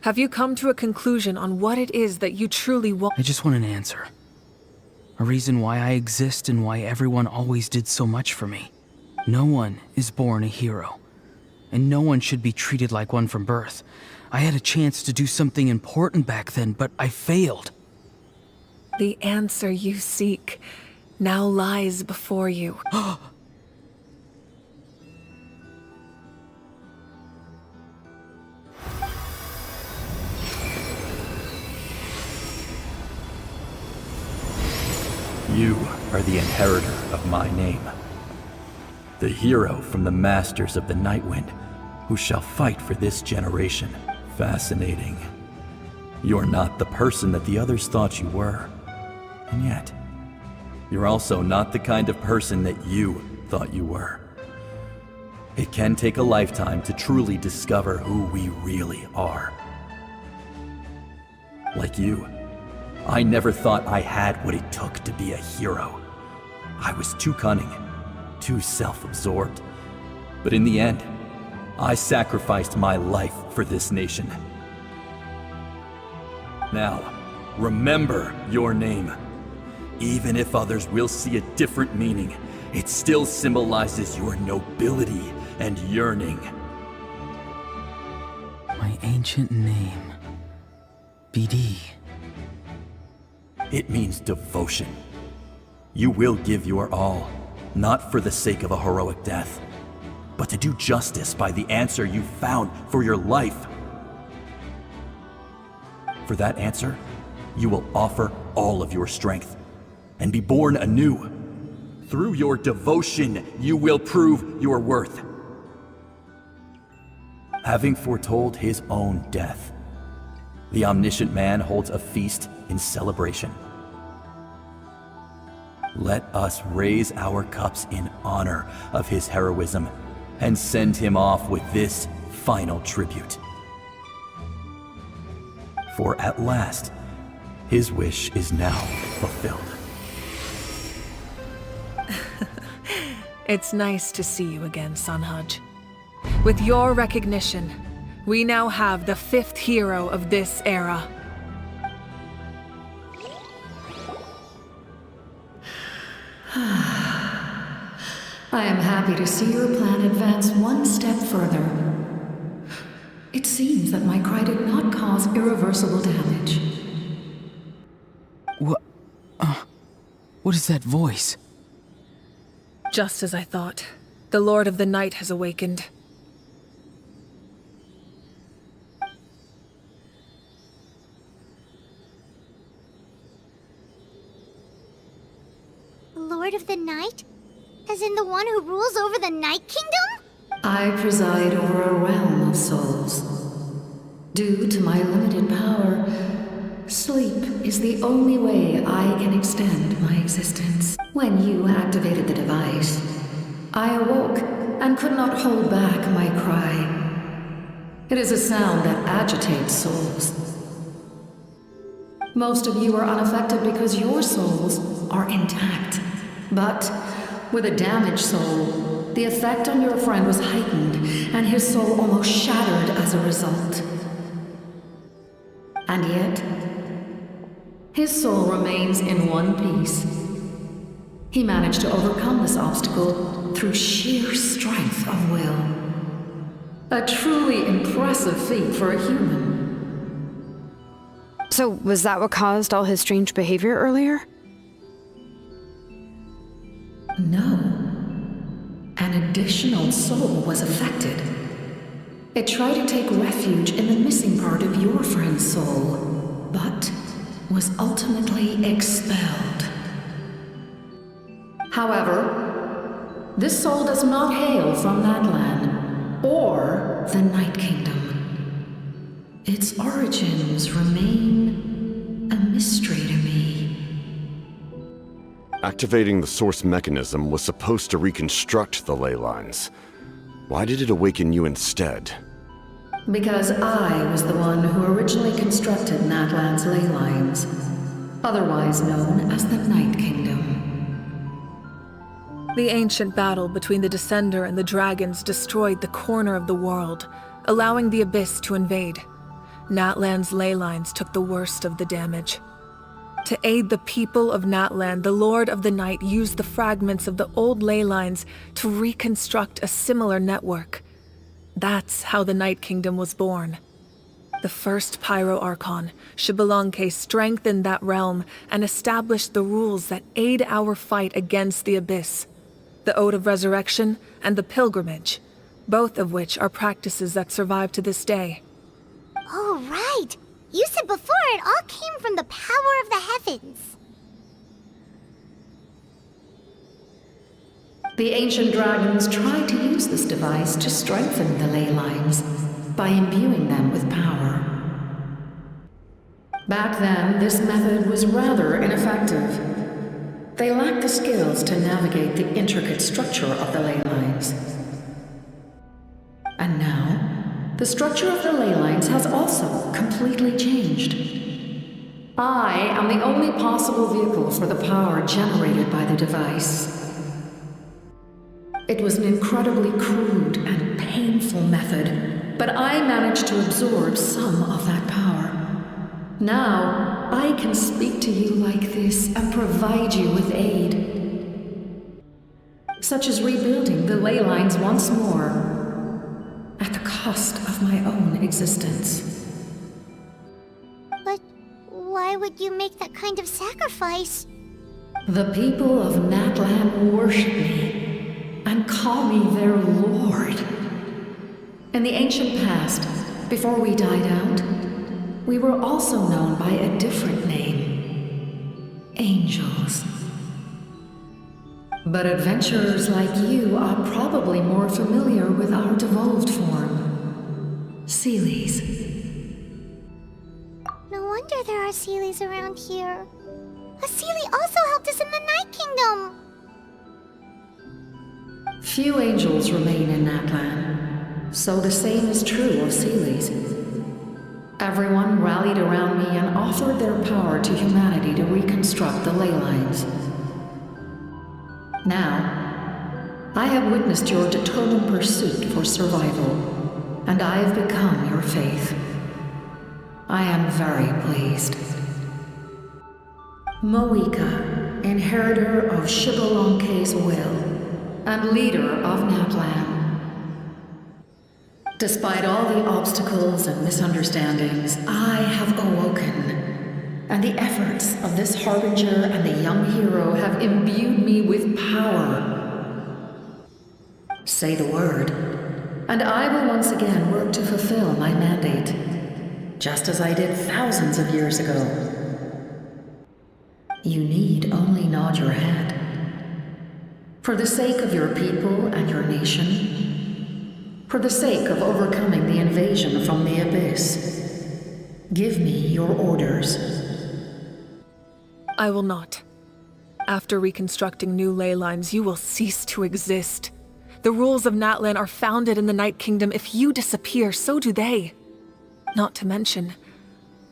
Have you come to a conclusion on what it is that you truly want? I just want an answer. A reason why I exist and why everyone always did so much for me. No one is born a hero. And no one should be treated like one from birth. I had a chance to do something important back then, but I failed. The answer you seek now lies before you. You are the inheritor of my name. The hero from the Masters of the Nightwind, who shall fight for this generation. Fascinating. You're not the person that the others thought you were. And yet, you're also not the kind of person that you thought you were. It can take a lifetime to truly discover who we really are. Like you, I never thought I had what it took to be a hero. I was too cunning, too self-absorbed. But in the end, I sacrificed my life for this nation. Now, remember your name. Even if others will see a different meaning, it still symbolizes your nobility and yearning. My ancient name. BD. It means devotion. You will give your all, not for the sake of a heroic death, but to do justice by the answer you found for your life. For that answer, you will offer all of your strength and be born anew. Through your devotion, you will prove your worth. Having foretold his own death, the omniscient man holds a feast in celebration. Let us raise our cups in honor of his heroism and send him off with this final tribute. For at last, his wish is now fulfilled. It's nice to see you again, Sunhudge. With your recognition, we now have the 5th hero of this era. I am happy to see your plan advance one step further. It seems that my cry did not cause irreversible damage. What is that voice? Just as I thought. The Lord of the Night has awakened. Lord of the Night? As in the one who rules over the Night Kingdom? I preside over a realm of souls. Due to my limited power, sleep is the only way I can extend my existence. When you activated the device, I awoke and could not hold back my cry. It is a sound that agitates souls. Most of you are unaffected because your souls are intact. But with a damaged soul, the effect on your friend was heightened, and his soul almost shattered as a result. And yet, his soul remains in one piece. He managed to overcome this obstacle through sheer strength of will. A truly impressive feat for a human. So, was that what caused all his strange behavior earlier? No. An additional soul was affected. It tried to take refuge in the missing part of your friend's soul, but was ultimately expelled. However, this soul does not hail from Natlan or the Night Kingdom. Its origins remain a mystery to me. Activating the source mechanism was supposed to reconstruct the ley lines. Why did it awaken you instead? Because I was the one who originally constructed Natlan's ley lines, otherwise known as the Night Kingdom. The ancient battle between the Descender and the dragons destroyed the corner of the world, allowing the Abyss to invade. Natlan's ley lines took the worst of the damage. To aid the people of Natlan, the Lord of the Night used the fragments of the old ley lines to reconstruct a similar network. That's how the Night Kingdom was born. The first Pyro Archon, Xbalanque, strengthened that realm and established the rules that aid our fight against the Abyss. The Ode of Resurrection and the Pilgrimage, both of which are practices that survive to this day. Oh, right! You said before it all came from the power of the heavens. The ancient dragons tried to use this device to strengthen the ley lines by imbuing them with power. Back then, this method was rather ineffective. They lacked the skills to navigate the intricate structure of the ley lines. And now, the structure of the ley lines has also completely changed. I am the only possible vehicle for the power generated by the device. It was an incredibly crude and painful method, but I managed to absorb some of that power. Now, I can speak to you like this and provide you with aid, such as rebuilding the ley lines once more, at the cost of my own existence. But why would you make that kind of sacrifice? The people of Natlan worship me and call me their lord. In the ancient past, before we died out, we were also known by a different name: angels. But adventurers like you are probably more familiar with our devolved form, Seelies. No wonder there are Seelies around here. A Seelie also helped us in the Night Kingdom. Few angels remain in Natlan, so the same is true of Seelies. Everyone rallied around me and offered their power to humanity to reconstruct the ley lines. Now, I have witnessed your determined pursuit for survival, and I have become your faith. I am very pleased. Moika, inheritor of Xbalanque's will, and leader of Natlan. Despite all the obstacles and misunderstandings, I have awoken, and the efforts of this harbinger and the young hero have imbued me with power. Say the word, and I will once again work to fulfill my mandate, just as I did thousands of years ago. You need only nod your head. For the sake of your people and your nation, for the sake of overcoming the invasion from the Abyss, give me your orders. I will not. After reconstructing new ley lines, you will cease to exist. The rules of Natlan are founded in the Night Kingdom. If you disappear, so do they. Not to mention,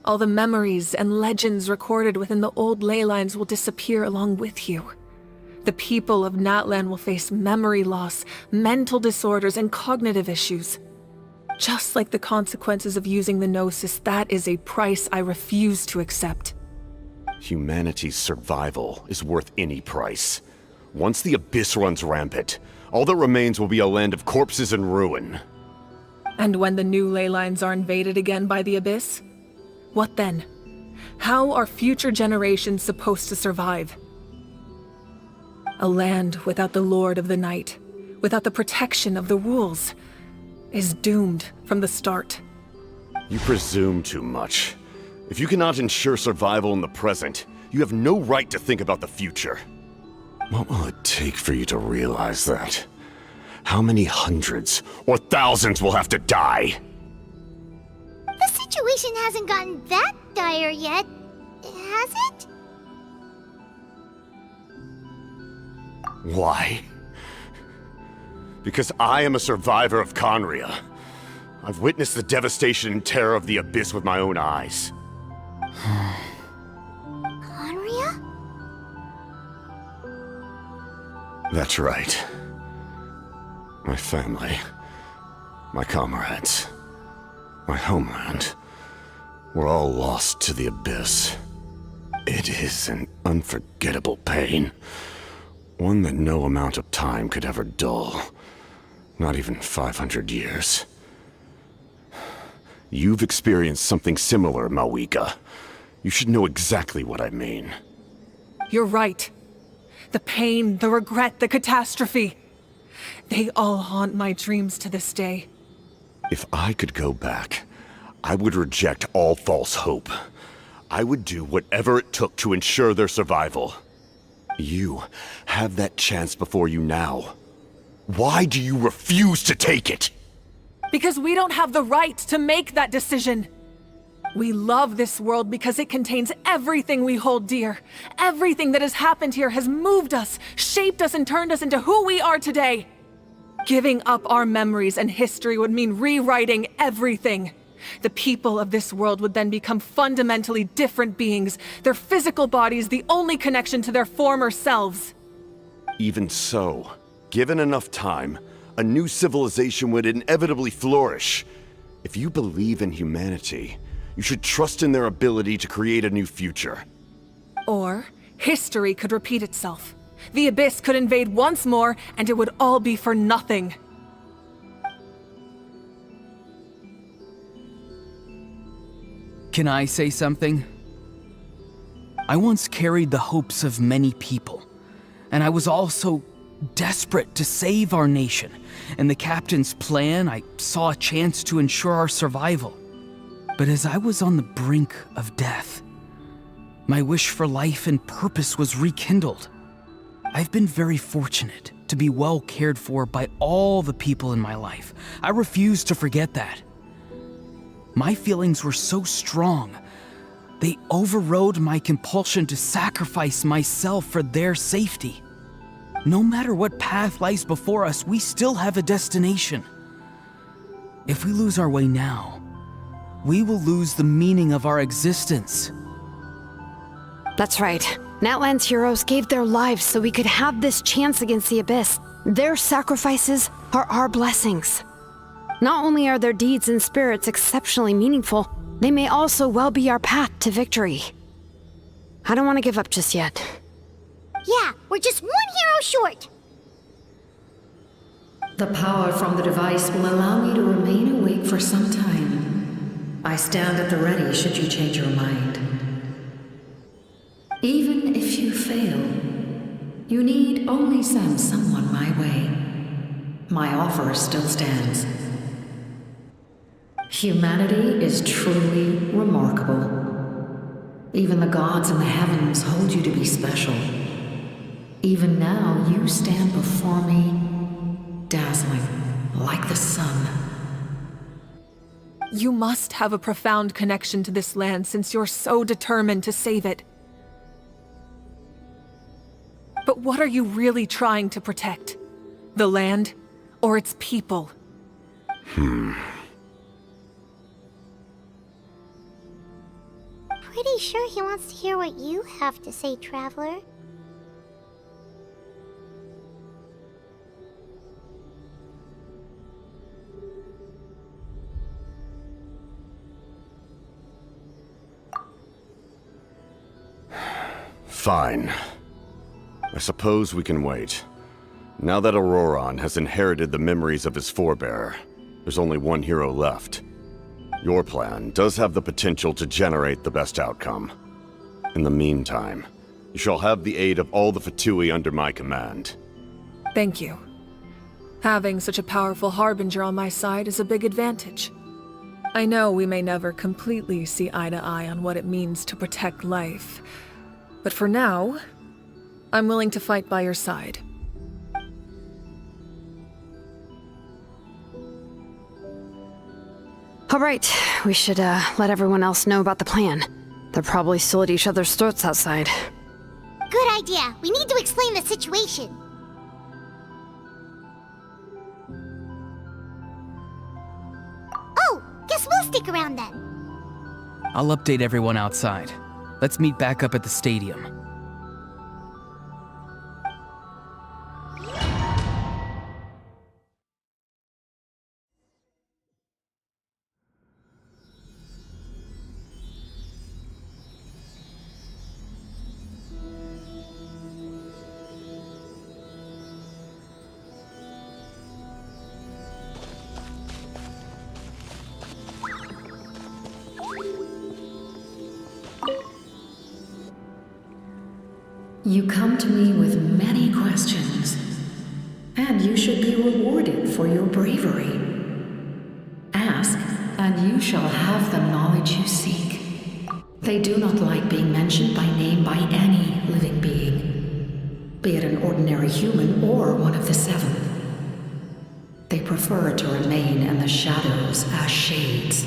all the memories and legends recorded within the old ley lines will disappear along with you. The people of Natlan will face memory loss, mental disorders, and cognitive issues. Just like the consequences of using the Gnosis, that is a price I refuse to accept. Humanity's survival is worth any price. Once the Abyss runs rampant, all that remains will be a land of corpses and ruin. And when the new ley lines are invaded again by the Abyss? What then? How are future generations supposed to survive? A land without the Lord of the Night, without the protection of the rules, is doomed from the start. You presume too much. If you cannot ensure survival in the present, you have no right to think about the future. What will it take for you to realize that? How many hundreds or thousands will have to die? The situation hasn't gotten that dire yet, has it? Why? Because I am a survivor of Conria. I've witnessed the devastation and terror of the Abyss with my own eyes. Conria? That's right. My family, my comrades, my homeland, were all lost to the Abyss. It is an unforgettable pain. One that no amount of time could ever dull. Not even 500 years. You've experienced something similar, Mawika. You should know exactly what I mean. You're right. The pain, the regret, the catastrophe. They all haunt my dreams to this day. If I could go back, I would reject all false hope. I would do whatever it took to ensure their survival. You have that chance before you now. Why do you refuse to take it? Because we don't have the right to make that decision. We love this world because it contains everything we hold dear. Everything that has happened here has moved us, shaped us, and turned us into who we are today. Giving up our memories and history would mean rewriting everything. The people of this world would then become fundamentally different beings, their physical bodies the only connection to their former selves. Even so, given enough time, a new civilization would inevitably flourish. If you believe in humanity, you should trust in their ability to create a new future. Or, history could repeat itself. The Abyss could invade once more, and it would all be for nothing. Can I say something? I once carried the hopes of many people, and I was also desperate to save our nation. In the captain's plan, I saw a chance to ensure our survival. But as I was on the brink of death, my wish for life and purpose was rekindled. I've been very fortunate to be well cared for by all the people in my life. I refuse to forget that. My feelings were so strong, they overrode my compulsion to sacrifice myself for their safety. No matter what path lies before us, we still have a destination. If we lose our way now, we will lose the meaning of our existence. That's right. Natlan's heroes gave their lives so we could have this chance against the Abyss. Their sacrifices are our blessings. Not only are their deeds and spirits exceptionally meaningful, they may also well be our path to victory. I don't want to give up just yet. Yeah, we're just one hero short. The power from the device will allow me to remain awake for some time. I stand at the ready should you change your mind. Even if you fail, you need only send someone my way. My offer still stands. Humanity is truly remarkable. Even the gods in the heavens hold you to be special. Even now, you stand before me, dazzling like the sun. You must have a profound connection to this land since you're so determined to save it. But what are you really trying to protect? The land or its people? Pretty sure he wants to hear what you have to say, Traveler. Fine. I suppose we can wait. Now that Auroron has inherited the memories of his forebearer, There's only one hero left. Your plan does have the potential to generate the best outcome. In the meantime, you shall have the aid of all the Fatui under my command. Thank you. Having such a powerful harbinger on my side is a big advantage. I know we may never completely see eye to eye on what it means to protect life, but for now, I'm willing to fight by your side. All right, we should let everyone else know about the plan. They're probably still at each other's throats outside. Good idea. We need to explain the situation. Oh, guess we'll stick around then. I'll update everyone outside. Let's meet back up at the stadium. You come to me with many questions, and you should be rewarded for your bravery. Ask, and you shall have the knowledge you seek. They do not like being mentioned by name by any living being, be it an ordinary human or one of the seven. They prefer to remain in the shadows as shades.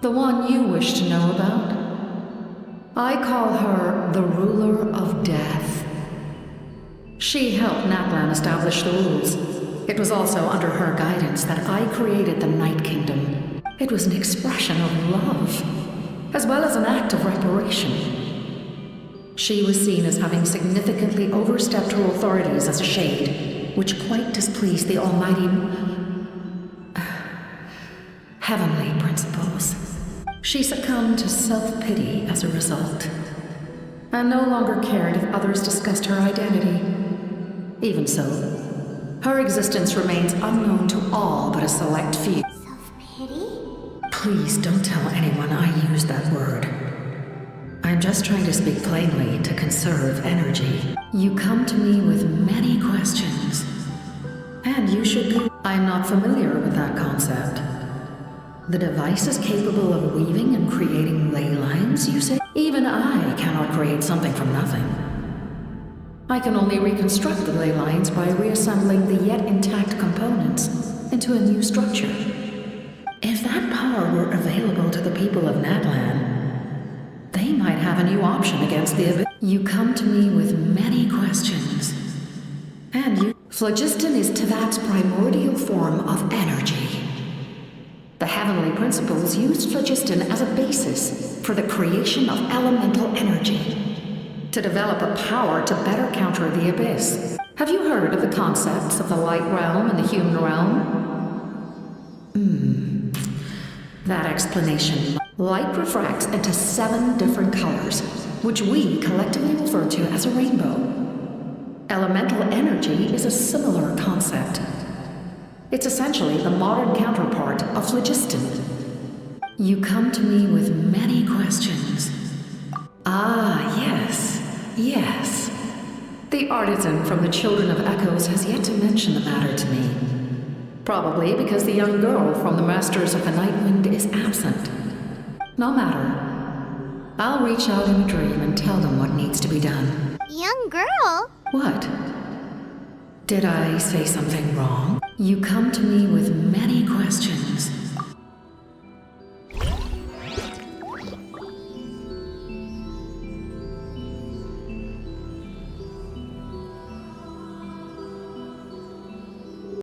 The one you wish to know about? I call her the Ruler of Death. She helped Natlan establish the rules. It was also under her guidance that I created the Night Kingdom. It was an expression of love, as well as an act of reparation. She was seen as having significantly overstepped her authorities as a shade, which quite displeased the almighty heavenly principles. She succumbed to self-pity as a result, and no longer cared if others discussed her identity. Even so, her existence remains unknown to all but a select few. Self-pity? Please don't tell anyone I used that word. I'm just trying to speak plainly to conserve energy. You come to me with many questions, and you should be. I'm not familiar with that concept. The device is capable of weaving and creating ley lines, you say? Even I cannot create something from nothing. I can only reconstruct the ley lines by reassembling the yet intact components into a new structure. If that power were available to the people of Natlan, they might have a new option against the abyss. You come to me with many questions, and you... Phlogiston is Tevat's primordial form of energy. The heavenly principles used phlogiston as a basis for the creation of elemental energy, to develop a power to better counter the abyss. Have you heard of the concepts of the light realm and the human realm? That explanation. Light refracts into 7 different colors, which we collectively refer to as a rainbow. Elemental energy is a similar concept. It's essentially the modern counterpart of phlogiston. You come to me with many questions. Ah, yes. The artisan from the Children of Echoes has yet to mention the matter to me. Probably because the young girl from the Masters of the Nightwind is absent. No matter. I'll reach out in a dream and tell them what needs to be done. Young girl? What? Did I say something wrong? You come to me with